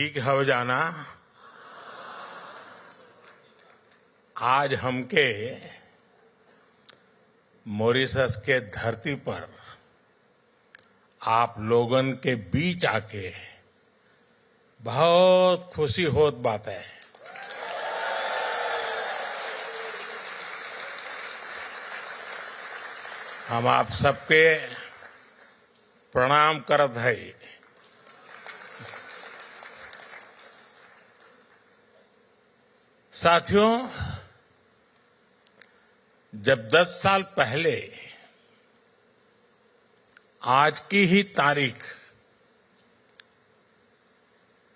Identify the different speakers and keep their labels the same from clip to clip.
Speaker 1: ठीक हो जाना। आज हमके मॉरिशस के धरती पर आप लोगन के बीच आके बहुत खुशी होत बात है। हम आप सबके प्रणाम करत है। साथियों, जब 10 साल पहले आज की ही तारीख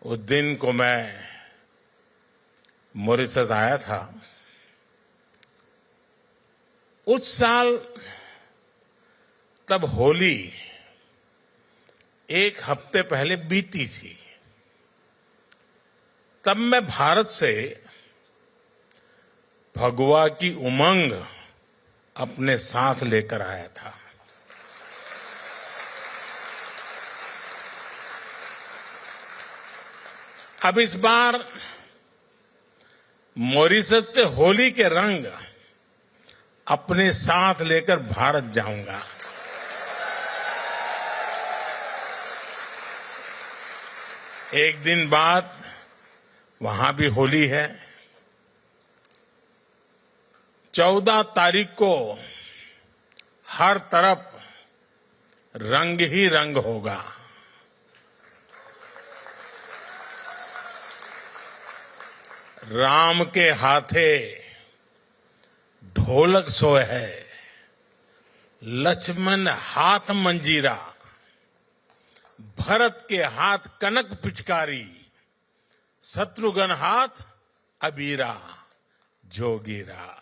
Speaker 1: उस दिन को मैं मॉरिशस आया था, उस साल तब होली एक हफ्ते पहले बीती थी। तब मैं भारत से फगुआ की उमंग अपने साथ लेकर आया था। अब इस बार मॉरिशस से होली के रंग अपने साथ लेकर भारत जाऊंगा। एक दिन बाद वहां भी होली है। 14 तारीख को हर तरफ रंग ही रंग होगा। राम के हाथे ढोलक सोए है, लक्ष्मण हाथ मंजीरा, भरत के हाथ कनक पिचकारी, शत्रुघ्न हाथ अबीरा जोगीरा।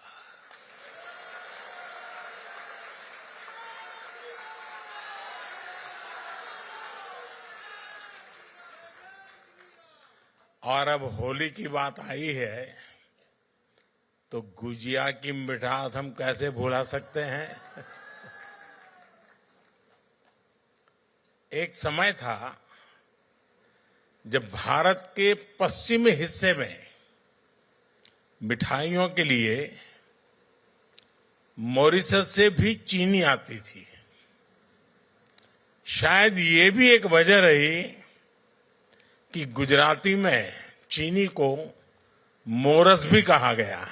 Speaker 1: और अब होली की बात आई है तो गुजिया की मिठास हम कैसे भुला सकते हैं। एक समय था जब भारत के पश्चिमी हिस्से में मिठाइयों के लिए मॉरिशस से भी चीनी आती थी। शायद ये भी एक वजह रही कि गुजराती में चीनी को मोरस भी कहा गया।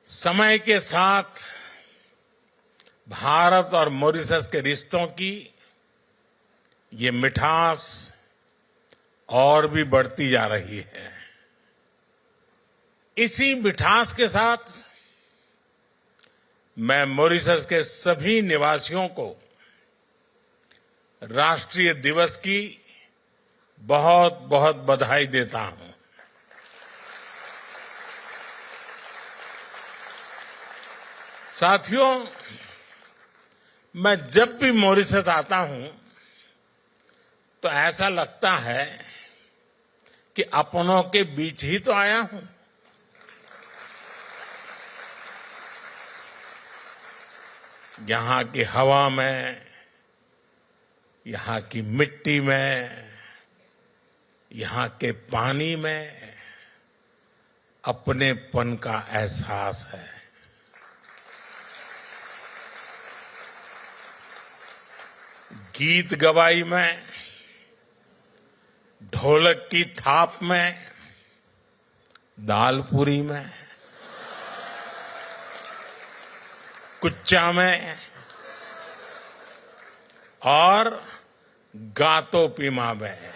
Speaker 1: समय के साथ भारत और मॉरिशस के रिश्तों की ये मिठास और भी बढ़ती जा रही है। इसी मिठास के साथ मैं मॉरिशस के सभी निवासियों को राष्ट्रीय दिवस की बहुत बहुत बधाई देता हूं। साथियों, मैं जब भी मॉरिशस आता हूं तो ऐसा लगता है कि अपनों के बीच ही तो आया हूं। यहां की हवा में, यहां की मिट्टी में, यहां के पानी में अपनेपन का एहसास है। गीत गवाई में, ढोलक की थाप में, दालपूरी में, कुच्चा में और गातो पीमा में।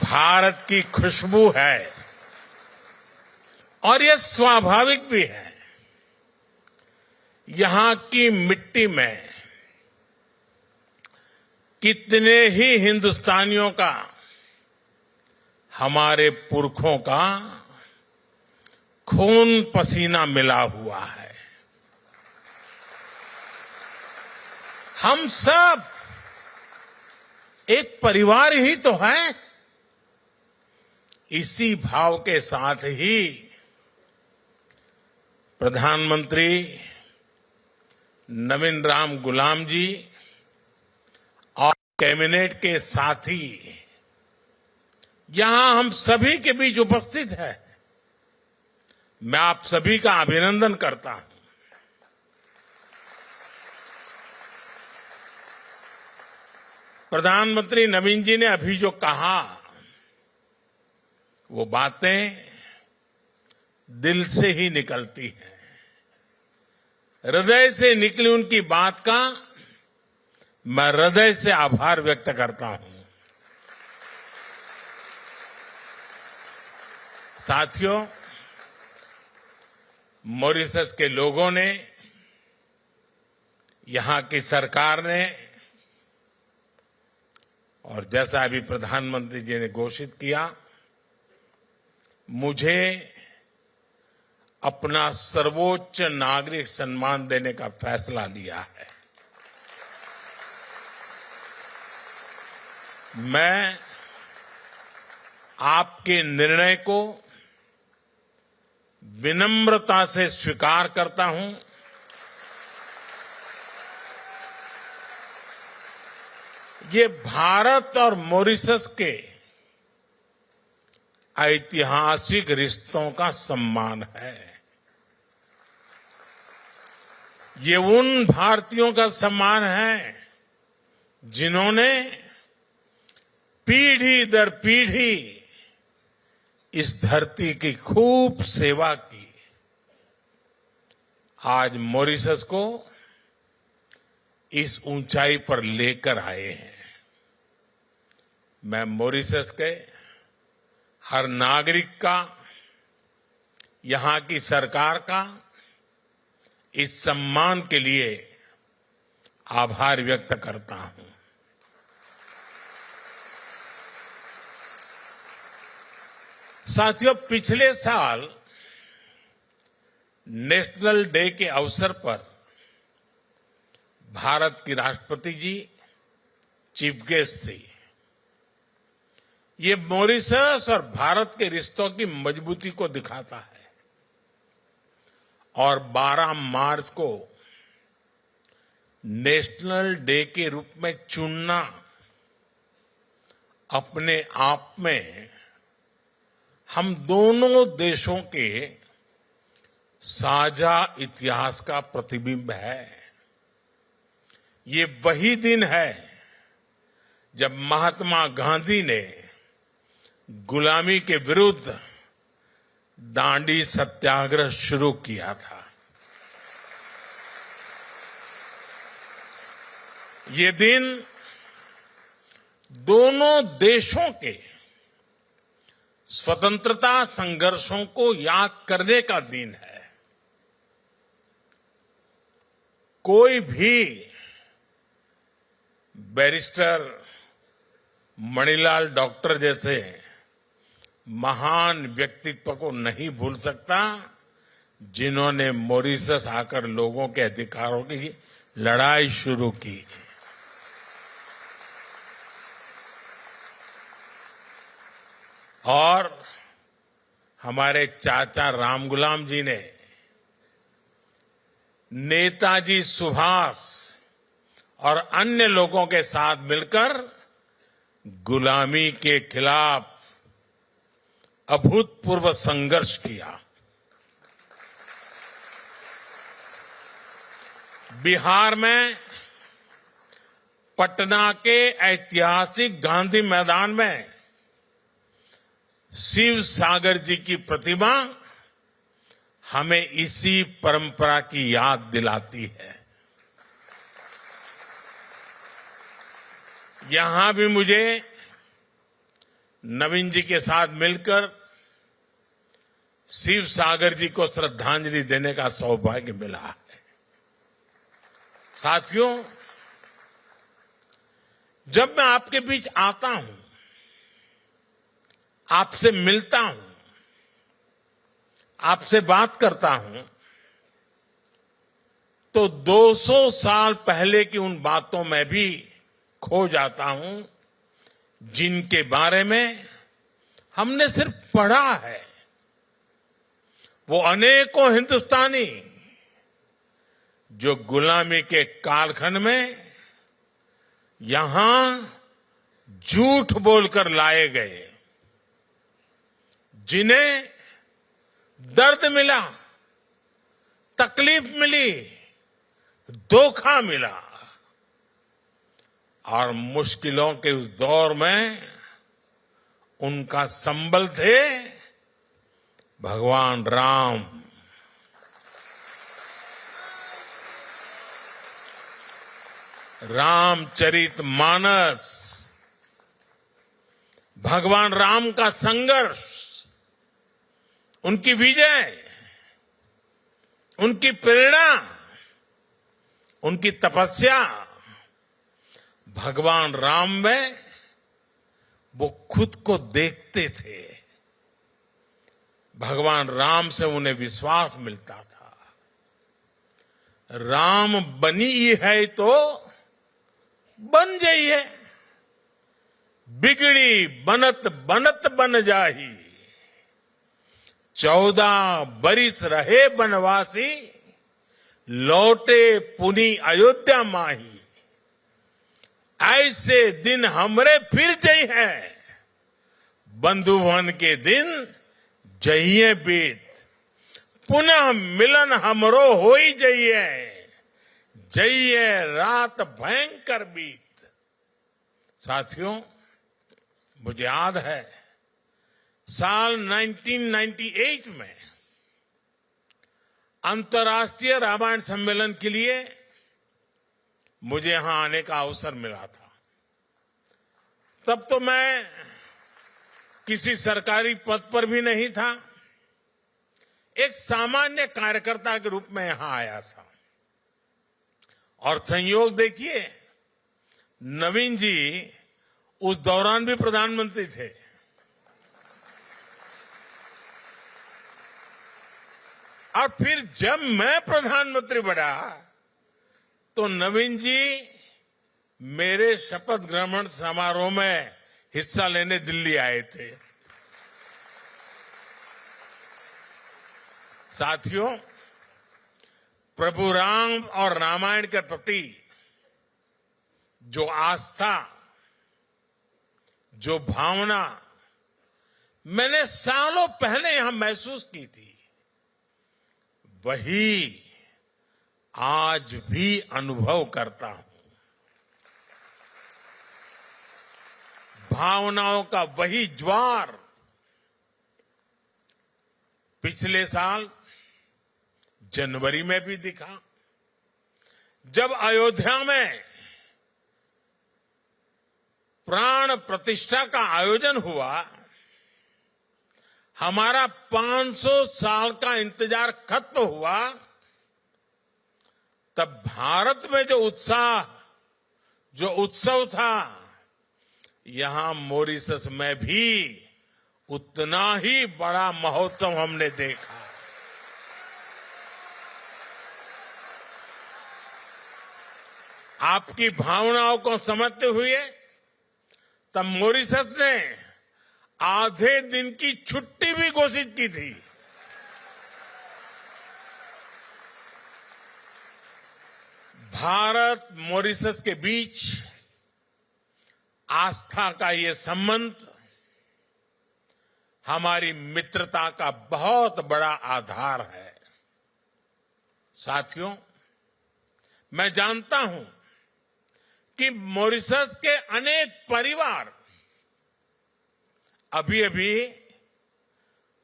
Speaker 1: भारत की खुशबू है और यह स्वाभाविक भी है। यहां की मिट्टी में कितने ही हिंदुस्तानियों का, हमारे पुरखों का खून पसीना मिला हुआ है। हम सब एक परिवार ही तो हैं। इसी भाव के साथ ही प्रधानमंत्री नवीन राम गुलाम जी और कैबिनेट के साथी यहां हम सभी के बीच उपस्थित है। मैं आप सभी का अभिनंदन करता हूं। प्रधानमंत्री नवीन जी ने अभी जो कहा वो बातें दिल से ही निकलती हैं। हृदय से निकली उनकी बात का मैं हृदय से आभार व्यक्त करता हूं। साथियों, मॉरिशस के लोगों ने, यहां की सरकार ने और जैसा अभी प्रधानमंत्री जी ने घोषित किया, मुझे अपना सर्वोच्च नागरिक सम्मान देने का फैसला लिया है। मैं आपके निर्णय को विनम्रता से स्वीकार करता हूं। ये भारत और मॉरिशस के ऐतिहासिक रिश्तों का सम्मान है। ये उन भारतीयों का सम्मान है जिन्होंने पीढ़ी दर पीढ़ी इस धरती की खूब सेवा की। आज मॉरिशस को इस ऊंचाई पर लेकर आए हैं। मैं मॉरिशस के हर नागरिक का, यहां की सरकार का इस सम्मान के लिए आभार व्यक्त करता हूं। साथियों, पिछले साल नेशनल डे के अवसर पर भारत की राष्ट्रपति जी चीफ गेस्ट थी। ये मॉरिशस और भारत के रिश्तों की मजबूती को दिखाता है। और 12 मार्च को नेशनल डे के रूप में चुनना अपने आप में हम दोनों देशों के साझा इतिहास का प्रतिबिंब है। ये वही दिन है जब महात्मा गांधी ने गुलामी के विरुद्ध दांडी सत्याग्रह शुरू किया था। ये दिन दोनों देशों के स्वतंत्रता संघर्षों को याद करने का दिन है। कोई भी बैरिस्टर मणिलाल डॉक्टर जैसे महान व्यक्तित्व को नहीं भूल सकता जिन्होंने मॉरिशस आकर लोगों के अधिकारों की लड़ाई शुरू की। और हमारे चाचा रामगुलाम जी ने नेताजी सुभाष और अन्य लोगों के साथ मिलकर गुलामी के खिलाफ अभूतपूर्व संघर्ष किया। बिहार में पटना के ऐतिहासिक गांधी मैदान में शिव सागर जी की प्रतिमा हमें इसी परंपरा की याद दिलाती है। यहां भी मुझे नवीन जी के साथ मिलकर शिव सागर जी को श्रद्धांजलि देने का सौभाग्य मिला है। साथियों, जब मैं आपके बीच आता हूं, आपसे मिलता हूं, आपसे बात करता हूं, तो 200 साल पहले की उन बातों में भी खो जाता हूं जिनके बारे में हमने सिर्फ पढ़ा है। वो अनेकों हिंदुस्तानी जो गुलामी के कालखंड में यहां झूठ बोलकर लाए गए, जिन्हें दर्द मिला, तकलीफ मिली, धोखा मिला, और मुश्किलों के उस दौर में उनका संबल थे भगवान राम। रामचरितमानस, भगवान राम का संघर्ष, उनकी विजय, उनकी प्रेरणा, उनकी तपस्या, भगवान राम में वो खुद को देखते थे। भगवान राम से उन्हें विश्वास मिलता था। राम बनी है तो बन जाइए, बिगड़ी बनत बनत बन जाही। 14 बरिस रहे बनवासी, लौटे पुनी अयोध्या माही। ऐसे दिन हमरे फिर जई हैं, बंधुवन के दिन जइए बीत। पुनः मिलन हमरो होई जइए, जइए रात भयंकर बीत। साथियों, मुझे याद है साल 1998 में अंतर्राष्ट्रीय रामायण सम्मेलन के लिए मुझे यहां आने का अवसर मिला था। तब तो मैं किसी सरकारी पद पर भी नहीं था, एक सामान्य कार्यकर्ता के रूप में यहां आया था। और संयोग देखिए, नवीन जी उस दौरान भी प्रधानमंत्री थे। और फिर जब मैं प्रधानमंत्री बना तो नवीन जी मेरे शपथ ग्रहण समारोह में हिस्सा लेने दिल्ली आए थे। साथियों, प्रभु राम और रामायण के प्रति जो आस्था, जो भावना मैंने सालों पहले यहां महसूस की थी, वही आज भी अनुभव करता हूं। भावनाओं का वही ज्वार पिछले साल जनवरी में भी दिखा, जब अयोध्या में प्राण प्रतिष्ठा का आयोजन हुआ। हमारा 500 साल का इंतजार खत्म हुआ। तब भारत में जो उत्साह, जो उत्सव था, यहां मॉरिशस में भी उतना ही बड़ा महोत्सव हमने देखा। आपकी भावनाओं को समझते हुए तब मॉरिशस ने आधे दिन की छुट्टी भी घोषित की थी। भारत मॉरिशस के बीच आस्था का ये संबंध हमारी मित्रता का बहुत बड़ा आधार है। साथियों, मैं जानता हूं कि मॉरिशस के अनेक परिवार अभी अभी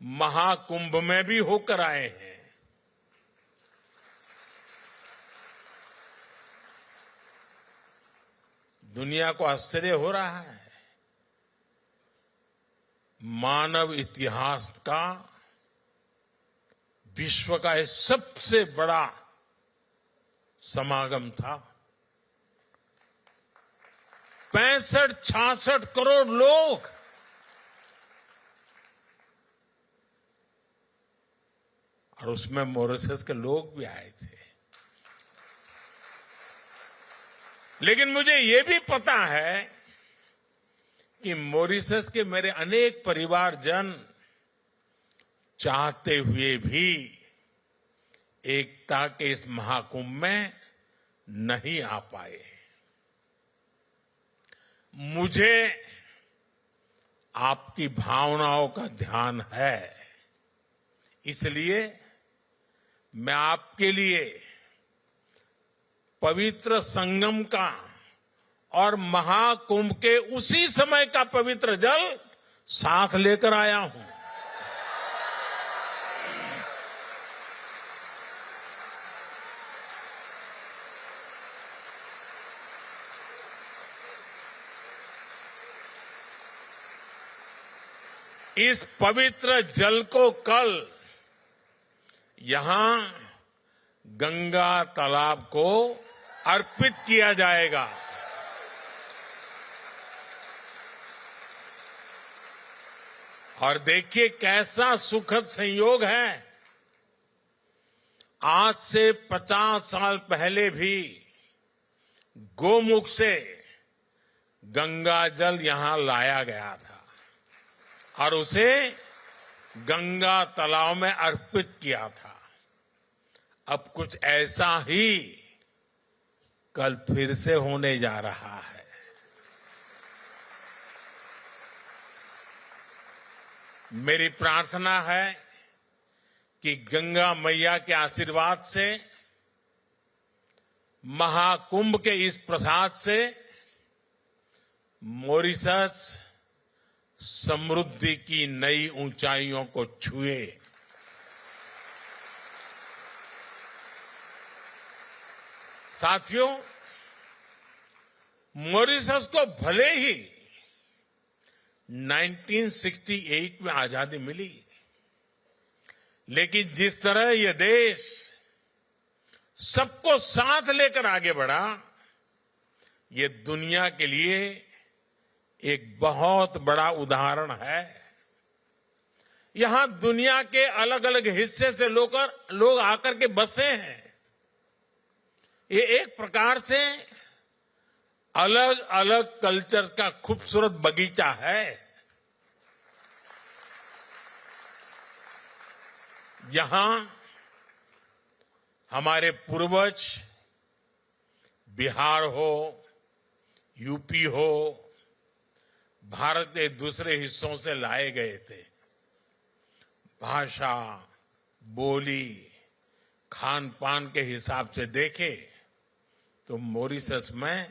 Speaker 1: महाकुंभ में भी होकर आए हैं। दुनिया को आश्चर्य हो रहा है। मानव इतिहास का, विश्व का यह सबसे बड़ा समागम था। 65-66 करोड़ लोग, और उसमें मॉरिशस के लोग भी आए थे। लेकिन मुझे ये भी पता है कि मॉरिशस के मेरे अनेक परिवारजन चाहते हुए भी एकता के इस महाकुंभ में नहीं आ पाए। मुझे आपकी भावनाओं का ध्यान है, इसलिए मैं आपके लिए पवित्र संगम का और महाकुंभ के उसी समय का पवित्र जल साथ लेकर आया हूं। इस पवित्र जल को कल यहां गंगा तालाब को अर्पित किया जाएगा। और देखिए कैसा सुखद संयोग है, आज से 50 साल पहले भी गोमुख से गंगा जल यहां लाया गया था और उसे गंगा तालाब में अर्पित किया था। अब कुछ ऐसा ही कल फिर से होने जा रहा है। मेरी प्रार्थना है कि गंगा मैया के आशीर्वाद से, महाकुंभ के इस प्रसाद से मॉरिशस समृद्धि की नई ऊंचाइयों को छुए। साथियों, मॉरिशस को भले ही 1968 में आजादी मिली, लेकिन जिस तरह यह देश सबको साथ लेकर आगे बढ़ा, ये दुनिया के लिए एक बहुत बड़ा उदाहरण है। यहां दुनिया के अलग अलग हिस्से से लोग आकर के बसे हैं। ये एक प्रकार से अलग अलग कल्चर का खूबसूरत बगीचा है। यहां हमारे पूर्वज बिहार हो, यूपी हो, भारत के दूसरे हिस्सों से लाए गए थे। भाषा, बोली, खान पान के हिसाब से देखें तो मॉरिशस में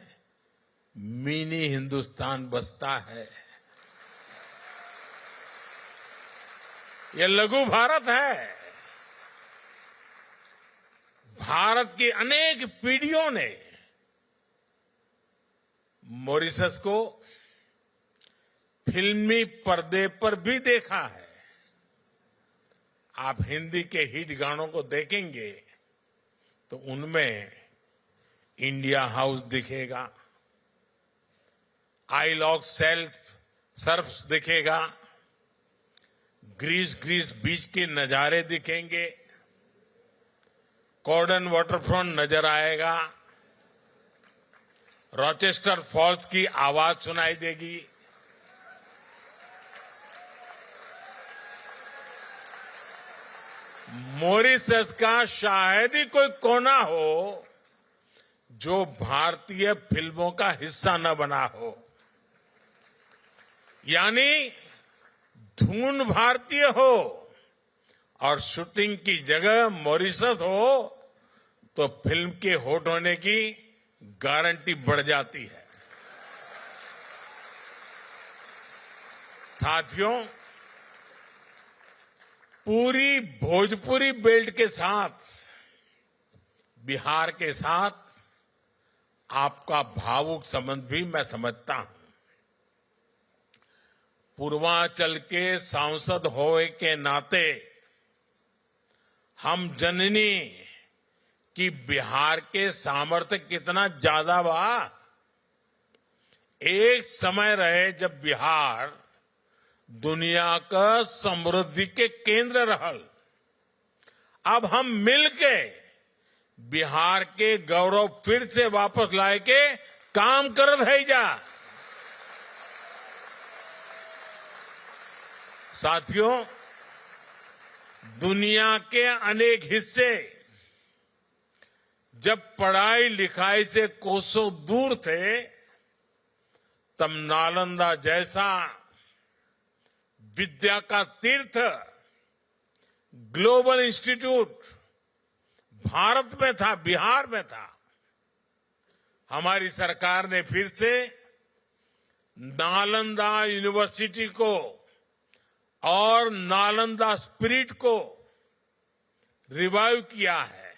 Speaker 1: मिनी हिंदुस्तान बसता है। यह लघु भारत है। भारत की अनेक पीढ़ियों ने मॉरिशस को फिल्मी पर्दे पर भी देखा है। आप हिंदी के हिट गानों को देखेंगे तो उनमें इंडिया हाउस दिखेगा, आई लॉक सर्फ दिखेगा, ग्रीस बीच के नजारे दिखेंगे, कॉर्डन वाटरफ्रंट नजर आएगा, रॉचेस्टर फॉल्स की आवाज सुनाई देगी। मॉरिशस का शायद ही कोई कोना हो जो भारतीय फिल्मों का हिस्सा न बना हो। यानी धुन भारतीय हो और शूटिंग की जगह मॉरिशस हो तो फिल्म के हिट होने की गारंटी बढ़ जाती है। साथियों, पूरी भोजपुरी बेल्ट के साथ बिहार के साथ आपका भावुक संबंध भी मैं समझता हूं। पूर्वांचल के सांसद होने के नाते हम जननी कि बिहार के सामर्थ्य कितना ज्यादा बा। एक समय रहे जब बिहार दुनिया का समृद्धि के केंद्र रहल। अब हम मिलके बिहार के गौरव फिर से वापस लाए के काम करत है जा। साथियों, दुनिया के अनेक हिस्से जब पढ़ाई लिखाई से कोसों दूर थे, तब नालंदा जैसा विद्या का तीर्थ ग्लोबल इंस्टीट्यूट भारत में था, बिहार में था। हमारी सरकार ने फिर से नालंदा यूनिवर्सिटी को और नालंदा स्पिरिट को रिवाइव किया है।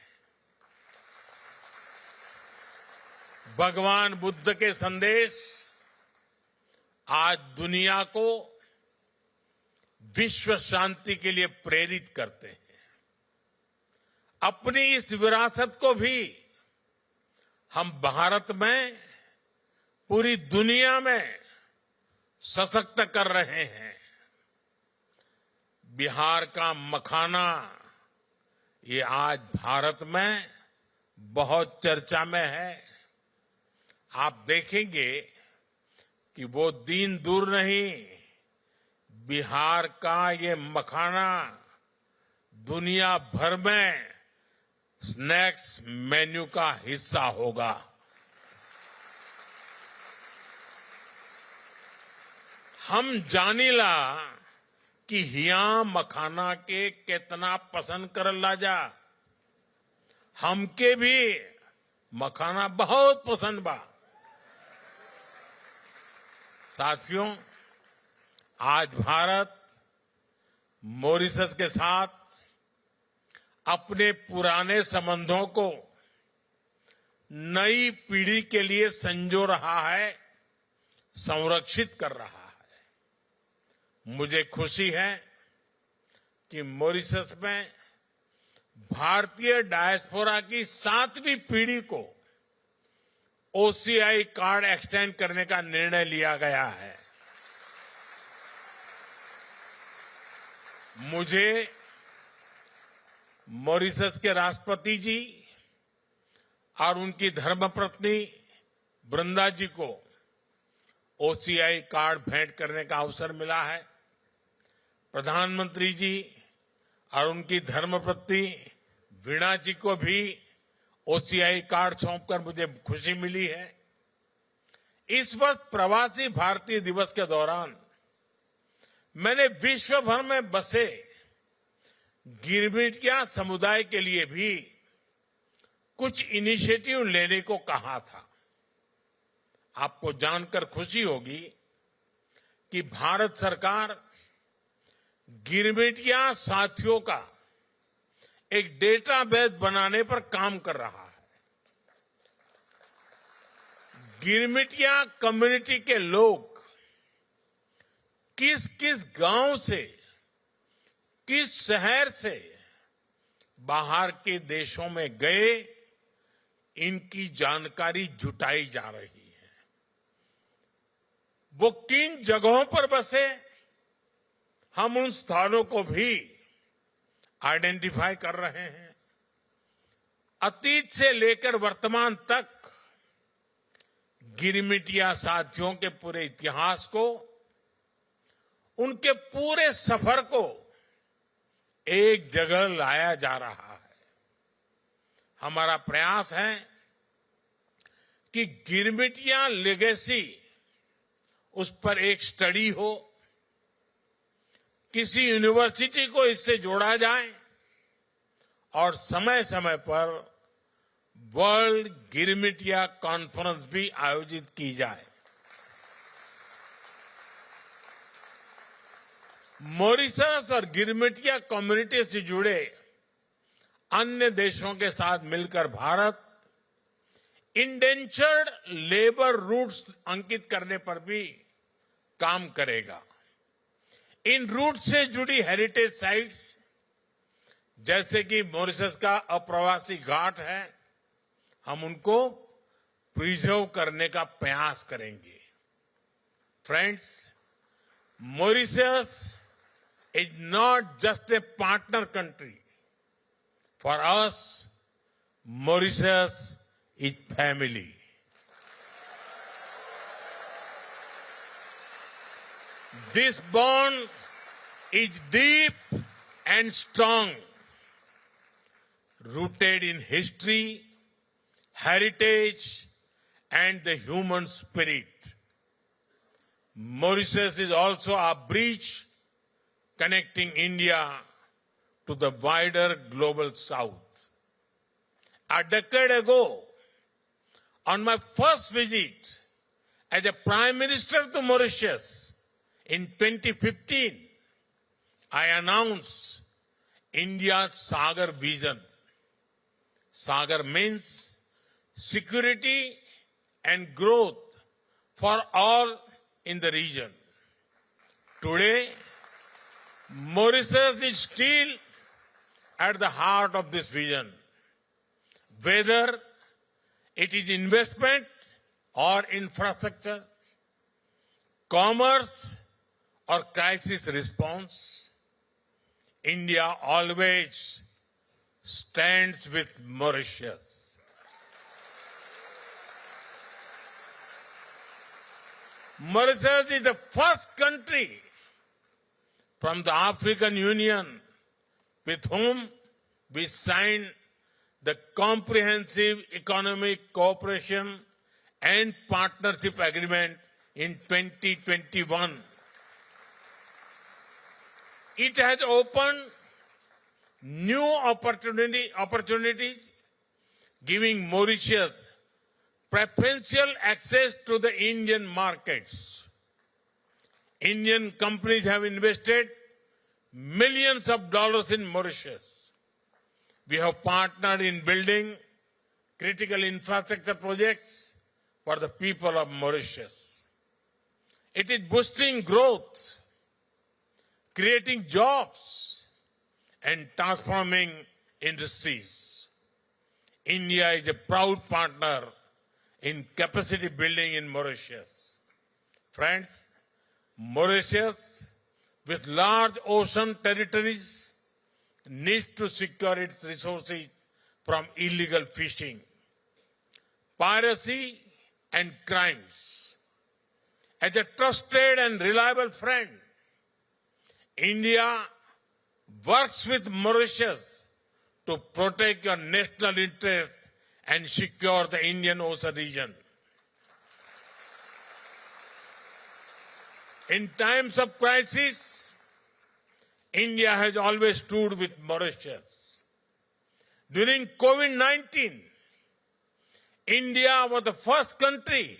Speaker 1: भगवान बुद्ध के संदेश आज दुनिया को विश्व शांति के लिए प्रेरित करते हैं। अपनी इस विरासत को भी हम भारत में, पूरी दुनिया में सशक्त कर रहे हैं। बिहार का मखाना ये आज भारत में बहुत चर्चा में है। आप देखेंगे कि वो दिन दूर नहीं, बिहार का ये मखाना दुनिया भर में स्नैक्स मेन्यू का हिस्सा होगा। हम जानीला कि हिया मखाना के कितना पसंद कर लाजा। हमके भी मखाना बहुत पसंद बा। साथियों, आज भारत मॉरिशस के साथ अपने पुराने संबंधों को नई पीढ़ी के लिए संजो रहा है, संरक्षित कर रहा है। मुझे खुशी है कि मॉरिशस में भारतीय डायस्पोरा की 7वीं पीढ़ी को ओसीआई कार्ड एक्सटेंड करने का निर्णय लिया गया है। मुझे मॉरिशस के राष्ट्रपति जी और उनकी धर्मपत्नी वृंदा जी को ओसीआई कार्ड भेंट करने का अवसर मिला है। प्रधानमंत्री जी और उनकी धर्मपत्नी वीणा जी को भी ओसीआई कार्ड सौंपकर मुझे खुशी मिली है। इस वर्ष प्रवासी भारतीय दिवस के दौरान मैंने विश्व भर में बसे गिरमिटिया समुदाय के लिए भी कुछ इनिशिएटिव लेने को कहा था। आपको जानकर खुशी होगी कि भारत सरकार गिरमिटिया साथियों का एक डेटाबेस बनाने पर काम कर रहा है। गिरमिटिया कम्युनिटी के लोग किस किस गांव से, किस शहर से बाहर के देशों में गए, इनकी जानकारी जुटाई जा रही है। वो किन जगहों पर बसे, हम उन स्थानों को भी आइडेंटिफाई कर रहे हैं। अतीत से लेकर वर्तमान तक गिरमिटिया साथियों के पूरे इतिहास को, उनके पूरे सफर को एक जगह लाया जा रहा है। हमारा प्रयास है कि गिरमिटिया लेगेसी, उस पर एक स्टडी हो, किसी यूनिवर्सिटी को इससे जोड़ा जाए और समय समय पर वर्ल्ड गिरमिटिया कॉन्फ्रेंस भी आयोजित की जाए। मॉरिशस और गिरमिटिया कम्युनिटी से जुड़े अन्य देशों के साथ मिलकर भारत इंडेंचर्ड लेबर रूट्स अंकित करने पर भी काम करेगा। इन रूट से जुड़ी हेरिटेज साइट्स, जैसे कि मॉरिशस का अप्रवासी घाट है, हम उनको प्रिजर्व करने का प्रयास करेंगे। Friends, Mauritius is not just a partner country. For us, Mauritius is family. This bond is deep and strong, rooted in history, heritage, and the human spirit. Mauritius is also a bridge connecting India to the wider global south. A decade ago, on my first visit as a Prime Minister to Mauritius in 2015, I announced India's Sagar vision. Sagar means security and growth for all in the region. Today, Mauritius is still at the heart of this vision. Whether it is investment or infrastructure, commerce or crisis response, India always stands with Mauritius. Mauritius is the first country from the African Union with whom we signed the Comprehensive Economic Cooperation and Partnership Agreement in 2021. It has opened new opportunities, giving Mauritius preferential access to the Indian markets. Indian companies have invested millions of dollars in Mauritius. We have partnered in building critical infrastructure projects for the people of Mauritius. It is boosting growth, creating jobs, and transforming industries. India is a proud partner in capacity building in Mauritius. Friends, Mauritius, with large ocean territories, needs to secure its resources from illegal fishing, piracy, and crimes. As a trusted and reliable friend, India works with Mauritius to protect your national interests and secure the Indian Ocean region. In times of crisis, India has always stood with Mauritius. During COVID-19, India was the first country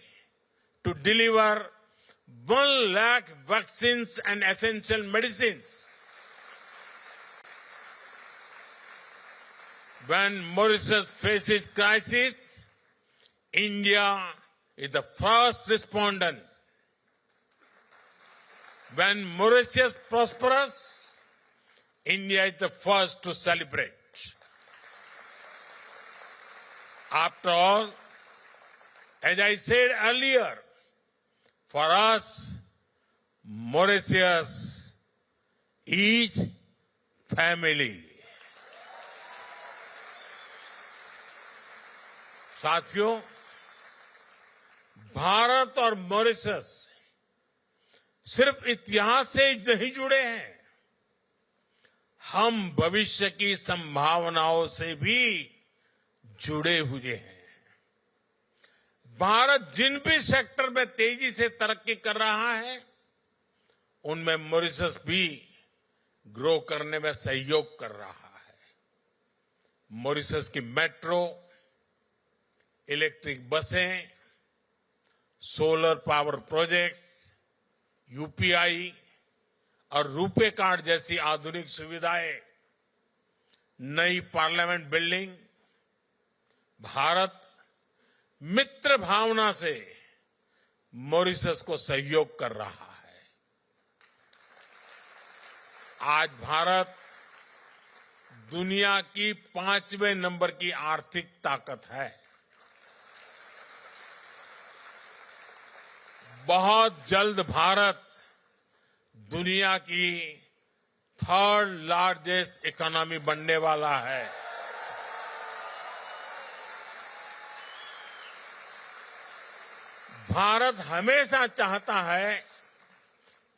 Speaker 1: to deliver 1 lakh vaccines and essential medicines. When Mauritius faces crisis, India is the first respondent. When Mauritius prospers, India is the first to celebrate. After all, as I said earlier, for us, Mauritius is family. साथियों, भारत और Mauritius सिर्फ इतिहास से नहीं जुड़े हैं, हम भविष्य की संभावनाओं से भी जुड़े हुए हैं। भारत जिन भी सेक्टर में तेजी से तरक्की कर रहा है, उनमें मॉरिशस भी ग्रो करने में सहयोग कर रहा है। मॉरिशस की मेट्रो, इलेक्ट्रिक बसें, सोलर पावर प्रोजेक्ट्स, यूपीआई और रुपे कार्ड जैसी आधुनिक सुविधाएं, नई पार्लियामेंट बिल्डिंग, भारत मित्र भावना से मॉरिशस को सहयोग कर रहा है। आज भारत दुनिया की 5वें नंबर की आर्थिक ताकत है। बहुत जल्द भारत दुनिया की 3rd लार्जेस्ट इकोनॉमी बनने वाला है। भारत हमेशा चाहता है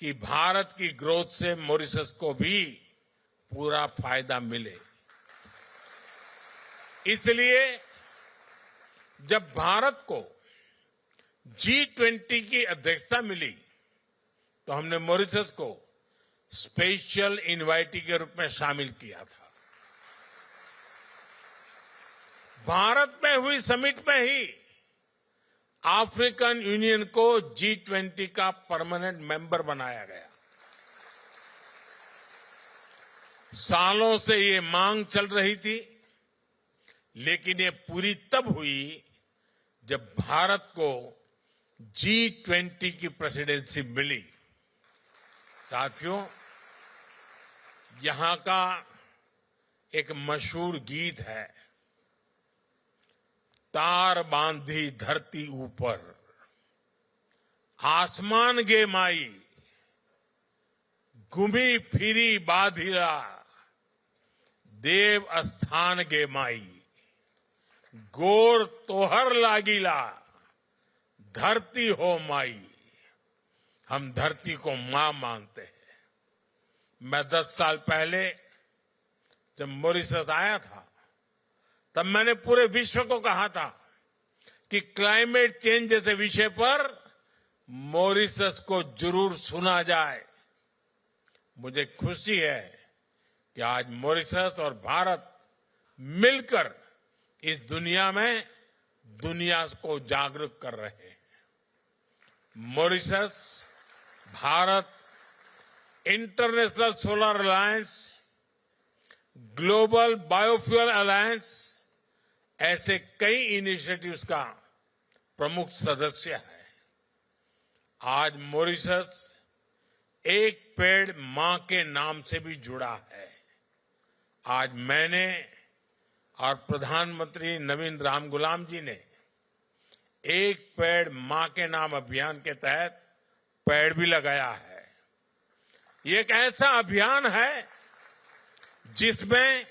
Speaker 1: कि भारत की ग्रोथ से मॉरिशस को भी पूरा फायदा मिले। इसलिए जब भारत को G20 की अध्यक्षता मिली तो हमने मॉरिशस को स्पेशल इनवाइटी के रूप में शामिल किया था। भारत में हुई समिट में ही अफ्रीकन यूनियन को G20 का परमानेंट मेंबर बनाया गया। सालों से ये मांग चल रही थी, लेकिन ये पूरी तब हुई जब भारत को G20 की प्रेसिडेंसी मिली। साथियों, यहां का एक मशहूर गीत है, तार बांधी धरती ऊपर, आसमान गे माई, घूमी फिरी बाधिला, देव स्थान गे माई, गोर तोहर लागिला, धरती हो माई। हम धरती को मां मानते हैं। मैं 10 साल पहले जब मॉरिशस आया था, तब मैंने पूरे विश्व को कहा था कि क्लाइमेट चेंज जैसे विषय पर मॉरिशस को जरूर सुना जाए। मुझे खुशी है कि आज मॉरिशस और भारत मिलकर इस दुनिया में दुनिया को जागरूक कर रहे हैं। Mauritius, Bharat, international solar alliance, global biofuel alliance ऐसे कई इनिशिएटिव्स का प्रमुख सदस्य है। आज मॉरिशस एक पेड़ मां के नाम से भी जुड़ा है। आज मैंने और प्रधानमंत्री नवीन रामगुलाम जी ने एक पेड़ मां के नाम अभियान के तहत पेड़ भी लगाया है। ये एक ऐसा अभियान है जिसमें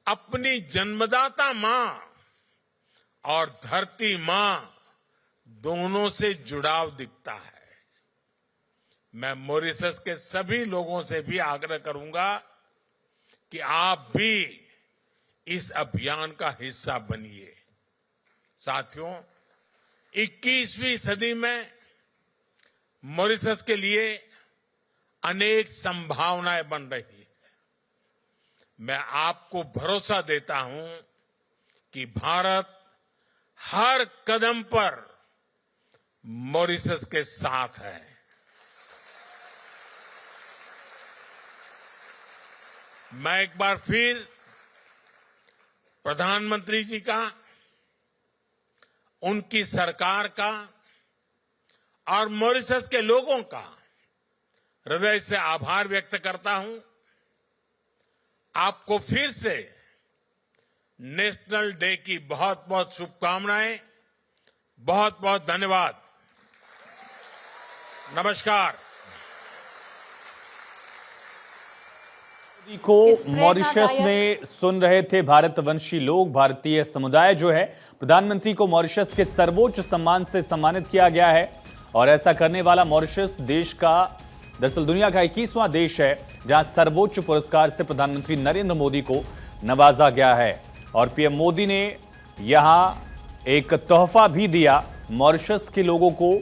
Speaker 1: अपनी जन्मदाता मां और धरती मां दोनों से जुड़ाव दिखता है। मैं मॉरिशस के सभी लोगों से भी आग्रह करूंगा कि आप भी इस अभियान का हिस्सा बनिए। साथियों, 21वीं सदी में मॉरिशस के लिए अनेक संभावनाएं बन रही है। मैं आपको भरोसा देता हूं कि भारत हर कदम पर मॉरिशस के साथ है। मैं एक बार फिर प्रधानमंत्री जी का, उनकी सरकार का और मॉरिशस के लोगों का हृदय से आभार व्यक्त करता हूं। आपको फिर से नेशनल डे की बहुत बहुत शुभकामनाएं। बहुत बहुत धन्यवाद। नमस्कार।
Speaker 2: को मॉरिशस में सुन रहे थे भारतवंशी लोग। भारतीय समुदाय जो है, प्रधानमंत्री को मॉरिशस के सर्वोच्च सम्मान से सम्मानित किया गया है और ऐसा करने वाला मॉरिशस देश का, दरअसल दुनिया का 21वां देश है जहां सर्वोच्च पुरस्कार से प्रधानमंत्री नरेंद्र मोदी को नवाजा गया है। और पीएम मोदी ने यहां एक तोहफा भी दिया। मॉरिशस के लोगों को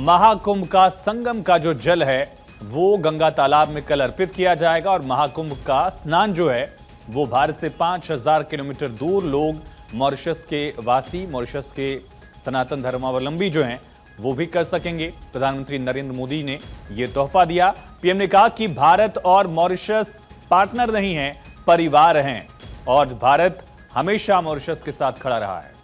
Speaker 2: महाकुंभ का संगम का जो जल है वो गंगा तालाब में कल अर्पित किया जाएगा और महाकुंभ का स्नान जो है वो भारत से 5000 किलोमीटर दूर लोग, मॉरिशस के वासी, मॉरिशस के सनातन धर्मावलंबी जो हैं वो भी कर सकेंगे। प्रधानमंत्री नरेंद्र मोदी ने यह तोहफा दिया। पीएम ने कहा कि भारत और मॉरिशस पार्टनर नहीं हैं, परिवार हैं और भारत हमेशा मॉरिशस के साथ खड़ा रहा है।